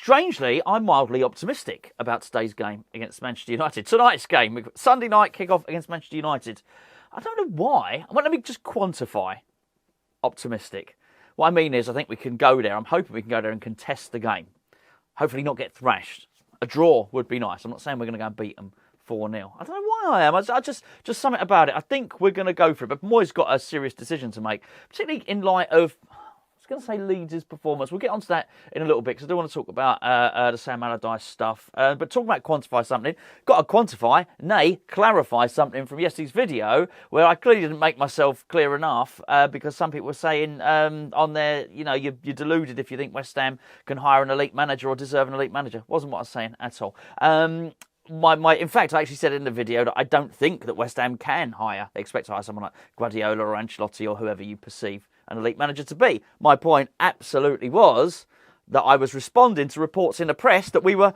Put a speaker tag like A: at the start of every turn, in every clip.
A: Strangely, I'm mildly optimistic about today's game against Manchester United. Tonight's game, Sunday night kick-off against Manchester United. I don't know why. Well, let me just quantify optimistic. What I mean is I think we can go there. I'm hoping we can go there and contest the game. Hopefully not get thrashed. A draw would be nice. I'm not saying we're going to go and beat them 4-0. I don't know why I am. I just something about it. I think we're going to go for it. But Moyes got a serious decision to make, particularly in light of, I was going to say Leeds' performance. We'll get onto that in a little bit because I do want to talk about the Sam Allardyce stuff. But talking about quantify something, got to quantify, nay, clarify something from yesterday's video where I clearly didn't make myself clear enough because some people were saying on there, you're deluded if you think West Ham can hire an elite manager or deserve an elite manager. Wasn't what I was saying at all. In fact, I actually said in the video that I don't think that West Ham can expect to hire someone like Guardiola or Ancelotti or whoever you perceive an elite manager to be. My point absolutely was that I was responding to reports in the press that we were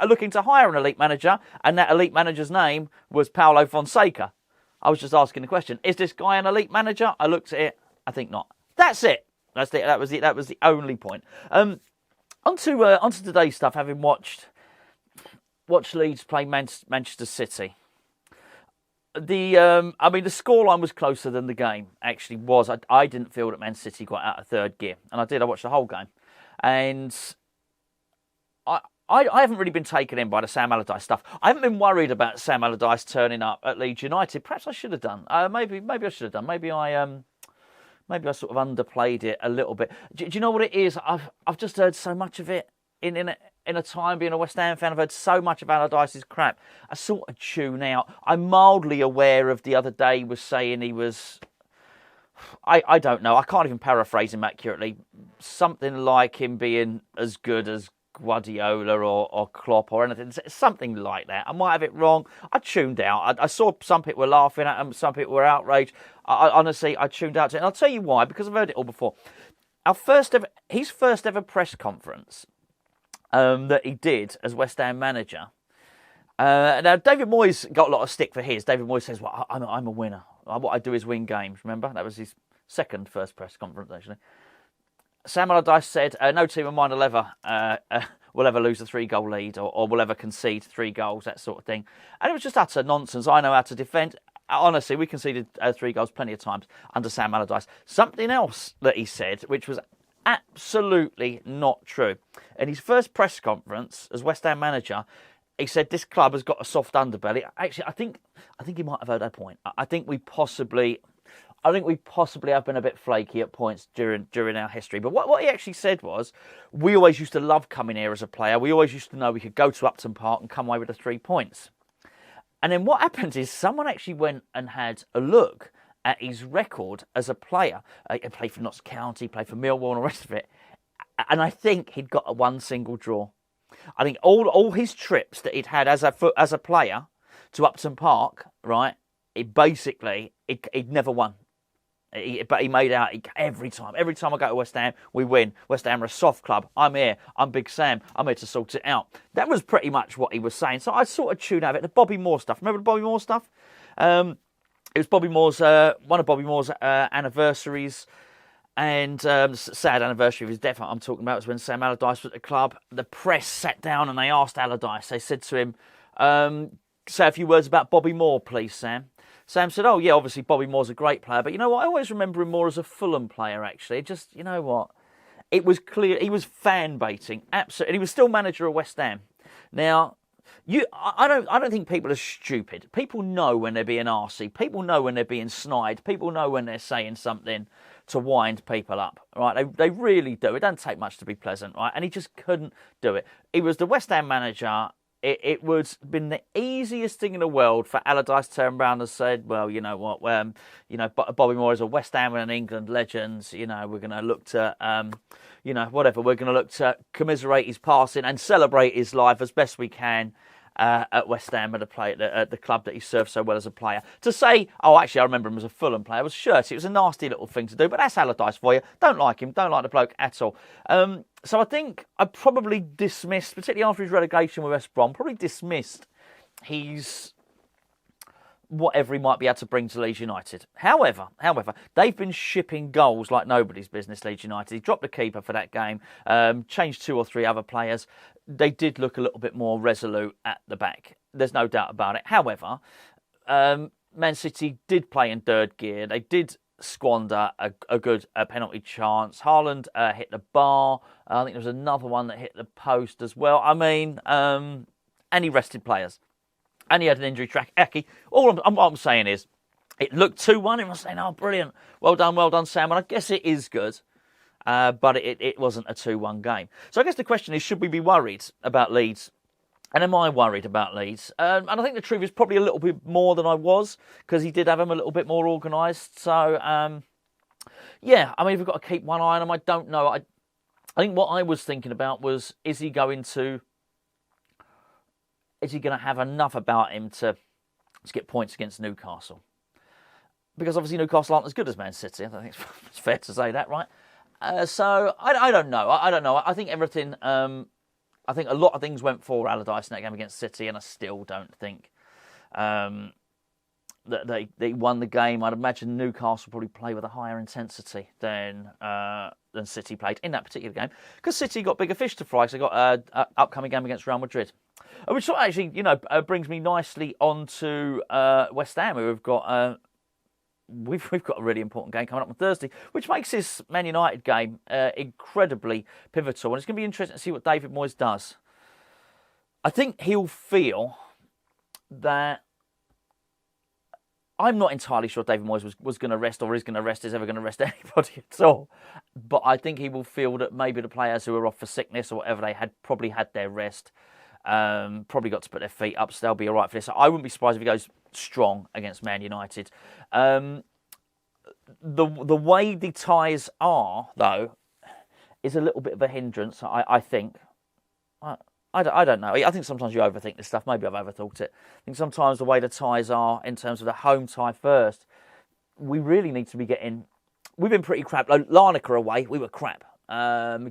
A: looking to hire an elite manager and that elite manager's name was Paulo Fonseca. I was just asking the question, is this guy an elite manager? I looked at it, I think not. That's it. That was the only point. Onto today's stuff, having watched Leeds play Manchester City. The scoreline was closer than the game actually was. I didn't feel that Man City got out of third gear, and I watched the whole game, and I haven't really been taken in by the Sam Allardyce stuff. I haven't been worried about Sam Allardyce turning up at Leeds United. Perhaps I should have done. Maybe I should have done. Maybe I sort of underplayed it a little bit. Do you know what it is? I've just heard so much of it in a time being a West Ham fan. I've heard so much of Allardyce's crap. I sort of tune out. I'm mildly aware of the other day he was saying he was, I don't know, I can't even paraphrase him accurately. Something like him being as good as Guardiola or Klopp or anything. Something like that. I might have it wrong. I tuned out. I saw some people were laughing at him, some people were outraged. Honestly, I tuned out to it. And I'll tell you why, because I've heard it all before. His first ever press conference that he did as West Ham manager. Now, David Moyes got a lot of stick for his. David Moyes says, well, I'm a winner. What I do is win games, remember? That was his first press conference, actually. Sam Allardyce said, no team of mine will ever lose a 3-goal lead or will ever concede 3 goals, that sort of thing. And it was just utter nonsense. I know how to defend. Honestly, we conceded 3 goals plenty of times under Sam Allardyce. Something else that he said, which was absolutely not true. In his first press conference as West Ham manager, he said this club has got a soft underbelly. Actually, I think he might have heard that point. I think we possibly have been a bit flaky at points during our history. But what he actually said was, we always used to love coming here as a player. We always used to know we could go to Upton Park and come away with the 3 points. And then what happened is someone actually went and had a look at his record as a player. He played for Notts County, played for Millwall and the rest of it. And I think he'd got one single draw. I think all his trips that he'd had as a player to Upton Park, right, he'd never won. But he made out every time. Every time I go to West Ham, we win. West Ham are a soft club. I'm here. I'm Big Sam. I'm here to sort it out. That was pretty much what he was saying. So I sort of tuned out of it. The Bobby Moore stuff. Remember the Bobby Moore stuff? It was Bobby Moore's one of Bobby Moore's anniversaries, and sad anniversary of his death. I'm talking about was when Sam Allardyce was at the club. The press sat down and they asked Allardyce. They said to him, "Say a few words about Bobby Moore, please, Sam." Sam said, "Oh yeah, obviously Bobby Moore's a great player, but you know what? I always remember him more as a Fulham player. Actually, just you know what? It was clear he was fan baiting, absolutely, and he was still manager of West Ham. Now." I don't think people are stupid. People know when they're being arsey. People know when they're being snide. People know when they're saying something to wind people up, right? They really do. It doesn't take much to be pleasant, right? And he just couldn't do it. He was the West Ham manager. It would have been the easiest thing in the world for Allardyce to turn around and said, well, you know what, Bobby Moore is a West Ham and England legend. You know, we're going to look to, we're going to look to commiserate his passing and celebrate his life as best we can at West Ham at the club that he served so well as a player. To say, oh, actually, I remember him as a Fulham player, was shirty. It was a nasty little thing to do, but that's Allardyce for you. Don't like him. Don't like the bloke at all. So I think I probably dismissed, particularly after his relegation with West Brom, probably dismissed his whatever he might be able to bring to Leeds United. However, they've been shipping goals like nobody's business, Leeds United. He dropped the keeper for that game, changed 2 or 3 other players. they did look a little bit more resolute at the back. There's no doubt about it. However, Man City did play in third gear. They did squander a good penalty chance. Haaland hit the bar. I think there was another one that hit the post as well. I mean, and he rested players. And he had an injury track. What I'm saying is, it looked 2-1. Everyone's saying, oh, brilliant. Well done, Sam. And I guess it is good. But it wasn't a 2-1 game. So I guess the question is, should we be worried about Leeds? And am I worried about Leeds? And I think the truth is probably a little bit more than I was, because he did have him a little bit more organised. So, yeah, I mean, we've got to keep one eye on him. I don't know. I think what I was thinking about was, is he going to have enough about him to get points against Newcastle? Because obviously Newcastle aren't as good as Man City. I think it's fair to say that, right? So I don't know. I don't know. I think everything. I think a lot of things went for Allardyce in that game against City, and I still don't think that they won the game. I'd imagine Newcastle probably play with a higher intensity than City played in that particular game, because City got bigger fish to fry. So they got an upcoming game against Real Madrid, which sort of actually brings me nicely on to West Ham, who have got. We've got a really important game coming up on Thursday, which makes this Man United game incredibly pivotal. And it's going to be interesting to see what David Moyes does. I think he'll feel that... I'm not entirely sure David Moyes was going to rest, or is going to rest, is ever going to rest anybody at all. But I think he will feel that maybe the players who are off for sickness or whatever, they had probably had their rest. Probably got to put their feet up, so they'll be all right for this. I wouldn't be surprised if he goes strong against Man United. The way the ties are, though, is a little bit of a hindrance, I think. I don't know. I think sometimes you overthink this stuff. Maybe I've overthought it. I think sometimes the way the ties are, in terms of the home tie first, we really need to be getting... We've been pretty crap. Larnaca away, we were crap.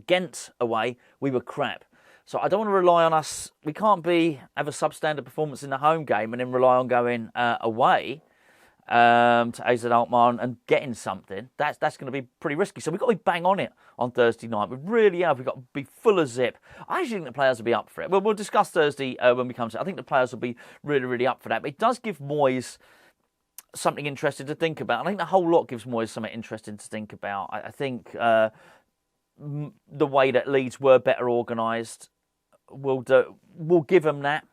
A: Ghent away, we were crap. So I don't want to rely on us. We can't have a substandard performance in the home game and then rely on going away to AZ Alkmaar and getting something. That's going to be pretty risky. So we've got to be bang on it on Thursday night. We really have. We've got to be full of zip. I actually think the players will be up for it. Well, we'll discuss Thursday when we come to it. I think the players will be really, really up for that. But it does give Moyes something interesting to think about. I think the whole lot gives Moyes something interesting to think about. I think the way that Leeds were better organised will give them that.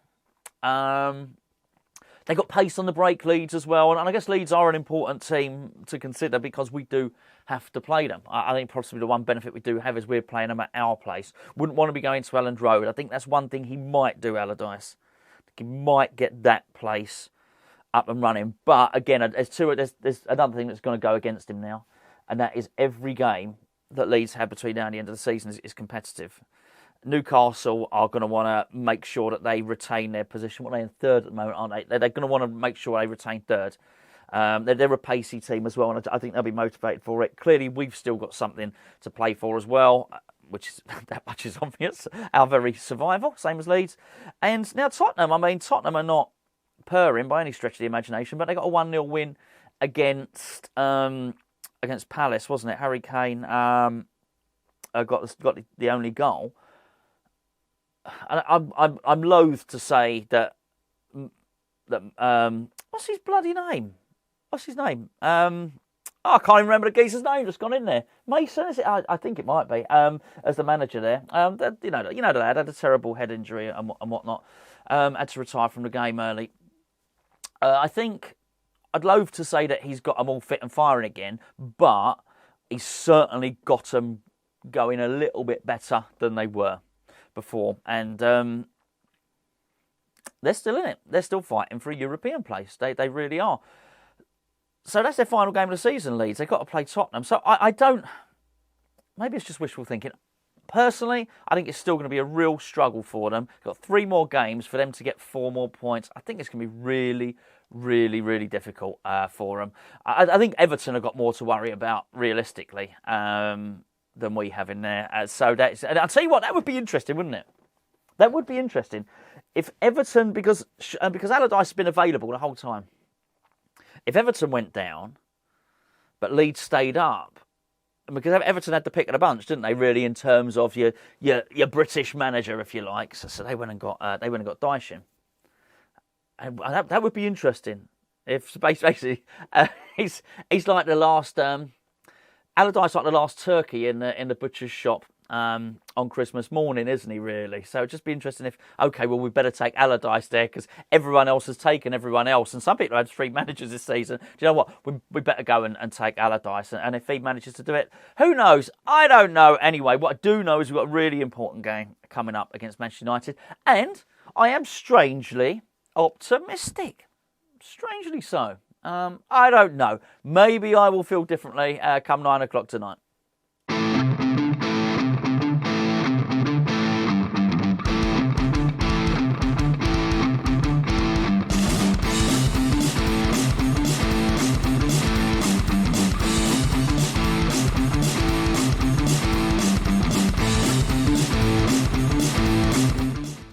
A: They got pace on the break, Leeds, as well. And I guess Leeds are an important team to consider, because we do have to play them. I think possibly the one benefit we do have is we're playing them at our place. Wouldn't want to be going to Elland Road. I think that's one thing he might do, Allardyce. He might get that place up and running. But again, there's another thing that's going to go against him now. And that is every game that Leeds have between now and the end of the season is competitive. Newcastle are going to want to make sure that they retain their position. What are they in third at the moment, aren't they? They're going to want to make sure they retain third. They're a pacey team as well, and I think they'll be motivated for it. Clearly, we've still got something to play for as well, which is that much is obvious. Our very survival, same as Leeds. And now Tottenham. I mean, Tottenham are not purring by any stretch of the imagination, but they got a 1-0 win against Palace, wasn't it? Harry Kane got the only goal. And I'm loath to say that what's his bloody name? What's his name? I can't even remember the geezer's name. Just gone in there. Mason, is it? I think it might be. As the manager there, you know the lad had a terrible head injury and whatnot. Had to retire from the game early. I think I'd loathe to say that he's got them all fit and firing again, but he's certainly got them going a little bit better than they were before, and they're still in it. They're still fighting for a European place. They really are. So that's their final game of the season, Leeds. They've got to play Tottenham. So I don't... Maybe it's just wishful thinking. Personally, I think it's still going to be a real struggle for them. They've got 3 more games for them to get 4 more points. I think it's going to be really, really, really difficult for them. I think Everton have got more to worry about, realistically, than we have in there. So that's, and I'll tell you what, that would be interesting, wouldn't it? That would be interesting if Everton, because Allardyce has been available the whole time. If Everton went down, but Leeds stayed up, because Everton had the pick of the bunch, didn't they? Really, in terms of your British manager, if you like. So they went and got Dyche in, and that would be interesting. If basically he's like the last Allardyce, like the last turkey in the butcher's shop on Christmas morning, isn't he? Really. So it'd just be interesting if we better take Allardyce there because everyone else has taken everyone else, and some people had 3 managers this season. Do you know what? We better go and take Allardyce, and if he manages to do it, who knows? I don't know. Anyway, what I do know is we've got a really important game coming up against Manchester United, and I am strangely optimistic. Strangely so. I don't know. Maybe I will feel differently come 9 o'clock tonight.